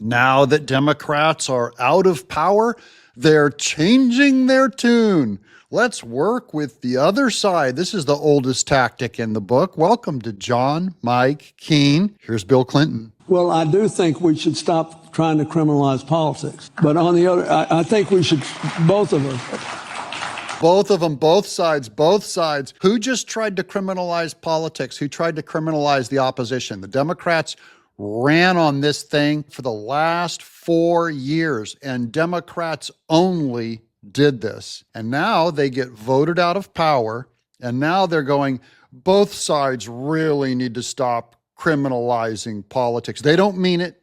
Now that Democrats are out of power, they're changing their tune. Let's work with the other side. This is the oldest tactic in the book. Welcome to John Mike Keene. Here's Bill Clinton. Well, I do think we should stop trying to criminalize politics. But on the other, I think we should, both of us. Both of them, both sides. Who just tried to criminalize politics? Who tried to criminalize the opposition? The Democrats ran on this thing for the last 4 years, and Democrats only did this. And now they get voted out of power, and now they're going, both sides really need to stop criminalizing politics. They don't mean it.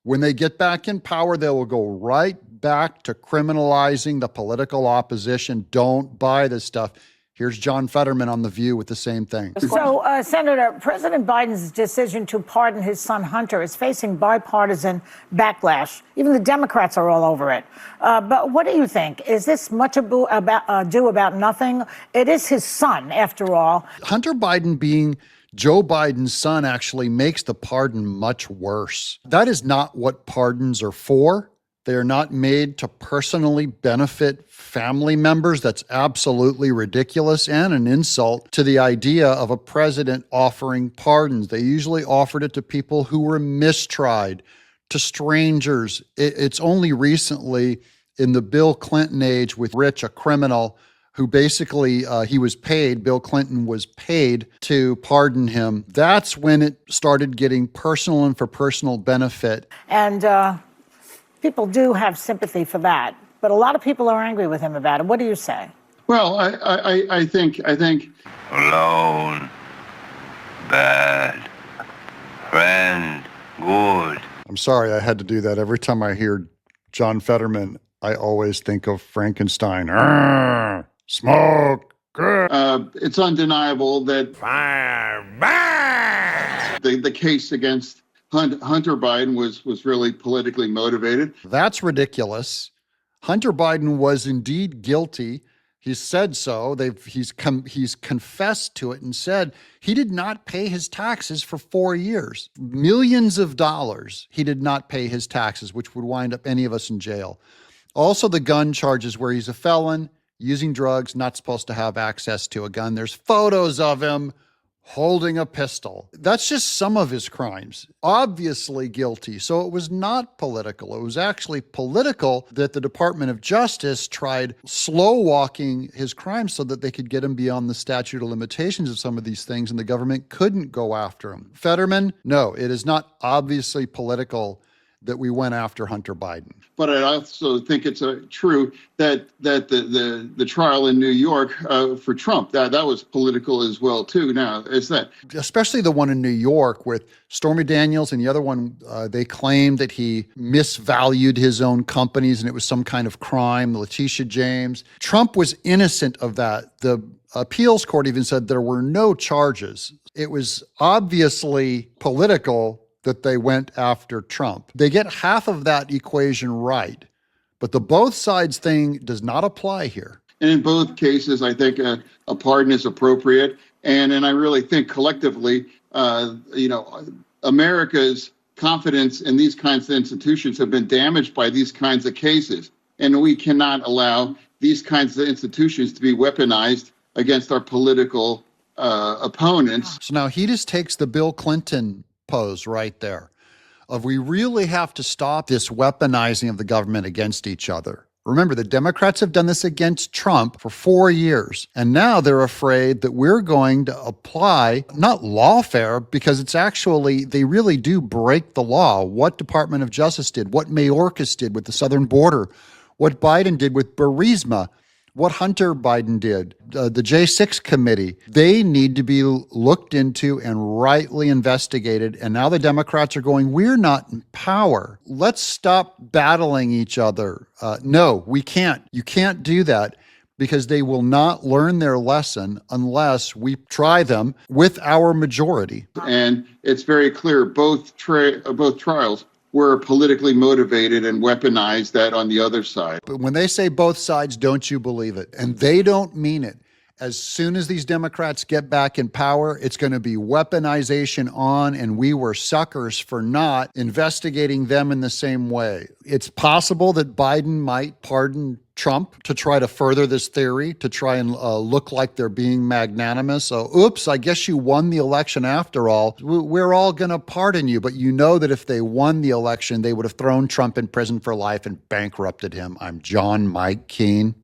When they get back in power, they will go right back to criminalizing the political opposition. Don't buy this stuff. Here's John Fetterman on The View with the same thing. So, Senator, President Biden's decision to pardon his son Hunter is facing bipartisan backlash. Even the Democrats are all over it. But what do you think? Is this much ado about nothing? It is his son, after all. Hunter Biden being Joe Biden's son actually makes the pardon much worse. That is not what pardons are for. They are not made to personally benefit family members. That's absolutely ridiculous and an insult to the idea of a president offering pardons. They usually offered it to people who were mistried, to strangers. It's only recently in the Bill Clinton age with Rich, a criminal, who basically he was paid, Bill Clinton was paid to pardon him. That's when it started getting personal and for personal benefit. And people do have sympathy for that, but a lot of people are angry with him about it. What do you say? Well, I think alone, bad, friend, good. I'm sorry, I had to do that. Every time I hear John Fetterman, I always think of Frankenstein. Arrgh, smoke. It's undeniable that Fire, the case against Hunter Biden was really politically motivated. That's ridiculous. Hunter Biden was indeed guilty. He said so. He's confessed to it and said he did not pay his taxes for 4 years. Millions of dollars he did not pay his taxes, which would wind up any of us in jail. Also, the gun charges where he's a felon, using drugs, not supposed to have access to a gun. There's photos of him holding a pistol. That's just some of his crimes. Obviously guilty. So it was not political. It was actually political that the Department of Justice tried slow walking his crimes so that they could get him beyond the statute of limitations of some of these things, and the government couldn't go after him. Fetterman, no, it is not obviously political that we went after Hunter Biden. But I also think it's true that the trial in New York for Trump, that was political as well too. Now, is that especially the one in New York with Stormy Daniels, and the other one they claimed that he misvalued his own companies and it was some kind of crime. Letitia James, Trump was innocent of that. The appeals court even said there were no charges. It was obviously political that they went after Trump. They get half of that equation right, but the both sides thing does not apply here. And in both cases, I think a pardon is appropriate. And I really think collectively, America's confidence in these kinds of institutions have been damaged by these kinds of cases. And we cannot allow these kinds of institutions to be weaponized against our political opponents. So now he just takes the Bill Clinton pose right there of we really have to stop this weaponizing of the government against each other. Remember, the Democrats have done this against Trump for 4 years, and now they're afraid that we're going to apply not lawfare, because it's actually, they really do break the law. What Department of Justice did, what Mayorkas did with the southern border, what Biden did with Burisma, what Hunter Biden did, the J6 committee, they need to be looked into and rightly investigated. And now the Democrats are going, we're not in power. Let's stop battling each other. No, we can't. You can't do that, because they will not learn their lesson unless we try them with our majority. And it's very clear both trials were politically motivated and weaponized that on the other side. But when they say both sides, don't you believe it? And they don't mean it. as soon as these Democrats get back in power, it's going to be weaponization on, and we were suckers for not investigating them in the same way. It's possible that Biden might pardon Trump to try to further this theory, to try and look like they're being magnanimous. So, oops, I guess you won the election after all. We're all going to pardon you. But you know that if they won the election, they would have thrown Trump in prison for life and bankrupted him. I'm John Mike Keene.